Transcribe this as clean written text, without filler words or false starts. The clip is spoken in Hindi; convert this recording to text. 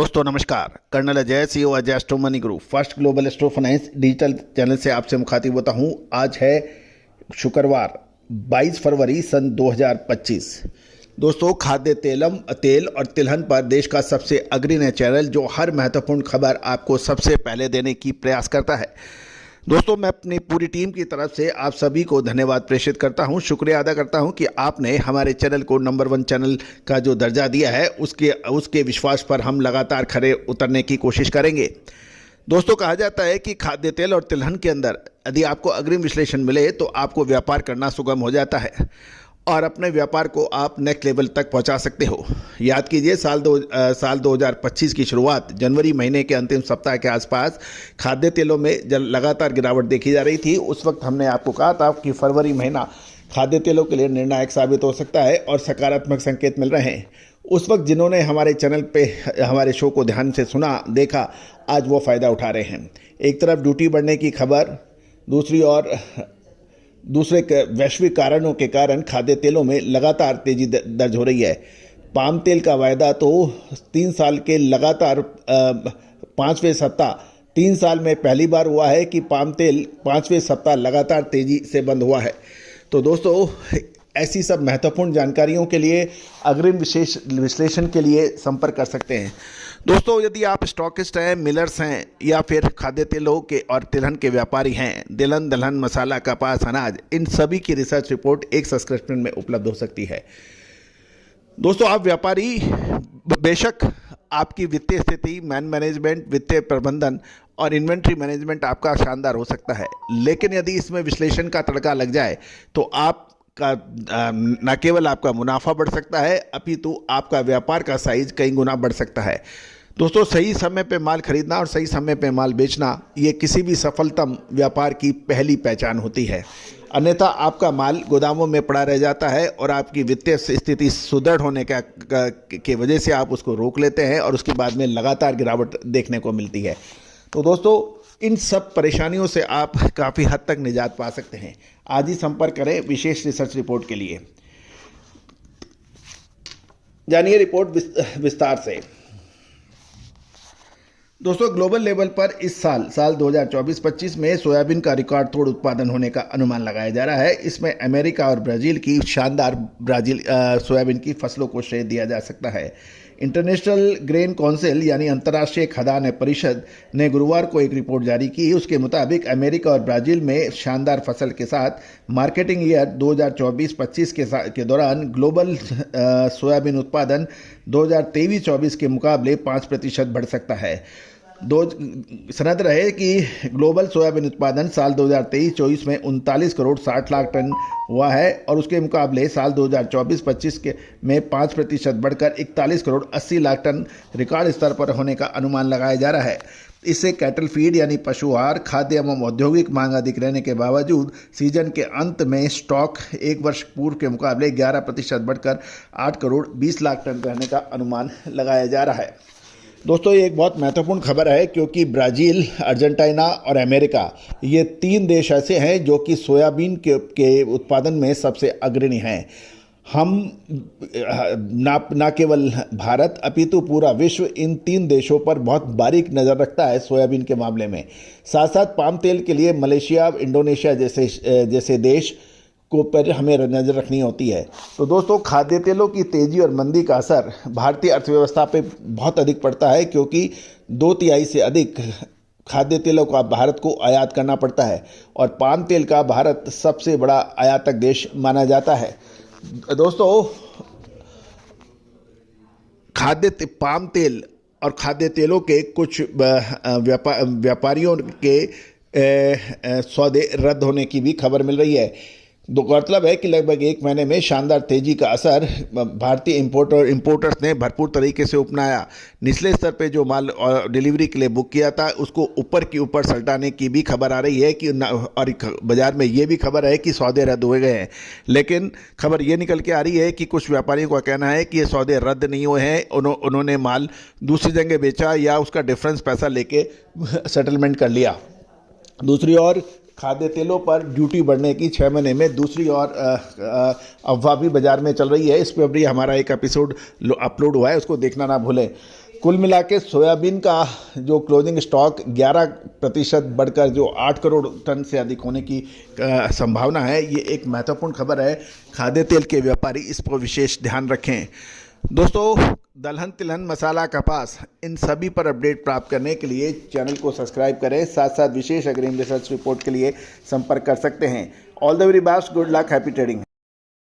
दोस्तों नमस्कार। Colonel Ajay, CEO Ajay astro money group first global astro finance digital channel से आपसे मुखातिब होता हूं। आज है शुक्रवार 22 फरवरी सन 2025। दोस्तों, खाद्य तेल और तिलहन पर देश का सबसे अग्रणी चैनल जो हर महत्वपूर्ण खबर आपको सबसे पहले देने की प्रयास करता है। दोस्तों, मैं अपनी पूरी टीम की तरफ से आप सभी को धन्यवाद प्रेषित करता हूं, शुक्रिया अदा करता हूं कि आपने हमारे चैनल को नंबर 1 चैनल का जो दर्जा दिया है उसके विश्वास पर हम लगातार खरे उतरने की कोशिश करेंगे। दोस्तों, कहा जाता है कि खाद्य तेल और तिलहन के अंदर यदि आपको अग्रिम विश्लेषण मिले तो आपको व्यापार करना सुगम हो जाता है और अपने व्यापार को आप नेक्स्ट लेवल तक पहुंचा सकते हो। याद कीजिए, साल 2025 की शुरुआत जनवरी महीने के अंतिम सप्ताह के आसपास खाद्य तेलों में लगातार गिरावट देखी जा रही थी। उस वक्त हमने आपको कहा था कि फरवरी महीना खाद्य तेलों के लिए निर्णायक साबित हो सकता है और सकारात्मक संकेत मिल रहे हैं। उस वक्त जिन्होंने हमारे चैनल पे हमारे शो को ध्यान से सुना देखा, आज वो फ़ायदा उठा रहे हैं। एक तरफ ड्यूटी बढ़ने की खबर, दूसरी ओर दूसरे वैश्विक कारणों के कारण खाद्य तेलों में लगातार तेजी दर्ज हो रही है। पाम तेल का वायदा तो 3 साल के लगातार 5वें सप्ताह 3 साल में पहली बार हुआ है कि पाम तेल 5वें सप्ताह लगातार तेजी से बंद हुआ है। तो दोस्तों, ऐसी सब महत्वपूर्ण जानकारियों के लिए अग्रिम विश्लेषण के लिए संपर्क कर सकते हैं। दोस्तों, यदि आप स्टॉकिस्ट हैं, मिलर्स हैं या फिर खाद्य तेलों के और तिलहन के व्यापारी हैं, दलहन, मसाला, कपास, अनाज, इन सभी की रिसर्च रिपोर्ट एक सब्सक्रिप्शन में उपलब्ध हो सकती है। दोस्तों, आप व्यापारी बेशक आपकी वित्तीय स्थिति, मैनेजमेंट, वित्तीय प्रबंधन और इन्वेंट्री मैनेजमेंट आपका शानदार हो सकता है, लेकिन यदि इसमें विश्लेषण का तड़का लग जाए तो आप न केवल आपका मुनाफा बढ़ सकता है अपितु आपका व्यापार का साइज कई गुना बढ़ सकता है। दोस्तों, सही समय पे माल खरीदना और सही समय पे माल बेचना ये किसी भी सफलतम व्यापार की पहली पहचान होती है। अन्यथा आपका माल गोदामों में पड़ा रह जाता है और आपकी वित्तीय स्थिति सुदृढ़ होने के वजह से आप उसको रोक लेते हैं और उसके बाद में लगातार गिरावट देखने को मिलती है। तो दोस्तों, इन सब परेशानियों से आप काफ़ी हद तक निजात पा सकते हैं। आज ही संपर्क करें विशेष रिसर्च रिपोर्ट के लिए। जानिए रिपोर्ट विस्तार से। दोस्तों, ग्लोबल लेवल पर इस साल 2024-25 में सोयाबीन का रिकॉर्ड तोड़ उत्पादन होने का अनुमान लगाया जा रहा है। इसमें अमेरिका और ब्राज़ील की शानदार सोयाबीन की फसलों को श्रेय दिया जा सकता है। इंटरनेशनल ग्रेन काउंसिल यानी अंतर्राष्ट्रीय खाद्यान्न परिषद ने गुरुवार को एक रिपोर्ट जारी की। उसके मुताबिक अमेरिका और ब्राज़ील में शानदार फसल के साथ मार्केटिंग ईयर 2024-25 के दौरान ग्लोबल सोयाबीन उत्पादन 2023-24 के मुकाबले 5% बढ़ सकता है। सनद रहे कि ग्लोबल सोयाबीन उत्पादन साल 2023-24 में 39 करोड़ 60 लाख टन हुआ है और उसके मुकाबले साल 2024-25 में 5% बढ़कर 41 करोड़ 80 लाख टन रिकॉर्ड स्तर पर होने का अनुमान लगाया जा रहा है। इससे कैटल फीड यानी पशु आहार, खाद्य एवं औद्योगिक मांग अधिक रहने के बावजूद सीजन के अंत में स्टॉक एक वर्ष पूर्व के मुकाबले 11% बढ़कर 8 करोड़ 20 लाख टन रहने का अनुमान लगाया जा रहा है। दोस्तों, ये एक बहुत महत्वपूर्ण खबर है क्योंकि ब्राज़ील, अर्जेंटीना और अमेरिका ये 3 देश ऐसे हैं जो कि सोयाबीन के उत्पादन में सबसे अग्रणी हैं। हम ना केवल भारत अपितु पूरा विश्व इन 3 देशों पर बहुत बारीक नज़र रखता है सोयाबीन के मामले में। साथ साथ पाम तेल के लिए मलेशिया, इंडोनेशिया जैसे देश को पर हमें नज़र रखनी होती है। तो दोस्तों, खाद्य तेलों की तेज़ी और मंदी का असर भारतीय अर्थव्यवस्था पे बहुत अधिक पड़ता है क्योंकि 2/3 से अधिक खाद्य तेलों का भारत को आयात करना पड़ता है और पाम तेल का भारत सबसे बड़ा आयातक देश माना जाता है। दोस्तों, पाम तेल और खाद्य तेलों के कुछ व्यापारियों के सौदे रद्द होने की भी खबर मिल रही है। गौरतलब है कि लगभग 1 महीने में शानदार तेजी का असर भारतीय इंपोर्टर्स ने भरपूर तरीके से अपनाया। निचले स्तर पे जो माल डिलीवरी के लिए बुक किया था उसको ऊपर की ऊपर सल्टाने की भी खबर आ रही है कि और बाजार में ये भी खबर है कि सौदे रद्द हुए गए हैं। लेकिन खबर ये निकल के आ रही है कि कुछ व्यापारियों का कहना है कि ये सौदे रद्द नहीं हुए हैं, उन्होंने माल दूसरी जगह बेचा या उसका डिफरेंस पैसा लेके सेटलमेंट कर लिया। दूसरी ओर खाद्य तेलों पर ड्यूटी बढ़ने की 6 महीने में दूसरी ओर अफवाह भी बाजार में चल रही है। इस पर अभी हमारा एक एपिसोड अपलोड हुआ है, उसको देखना ना भूलें। कुल मिला के सोयाबीन का जो क्लोजिंग स्टॉक 11% बढ़कर जो 8 करोड़ टन से अधिक होने की संभावना है। ये एक महत्वपूर्ण खबर है। खाद्य तेल के व्यापारी इस पर विशेष ध्यान रखें। दोस्तों, दलहन तिलहन मसाला कपास इन सभी पर अपडेट प्राप्त करने के लिए चैनल को सब्सक्राइब करें। साथ साथ विशेष अग्रिम रिसर्च रिपोर्ट के लिए संपर्क कर सकते हैं। All the very best, good luck, happy trading.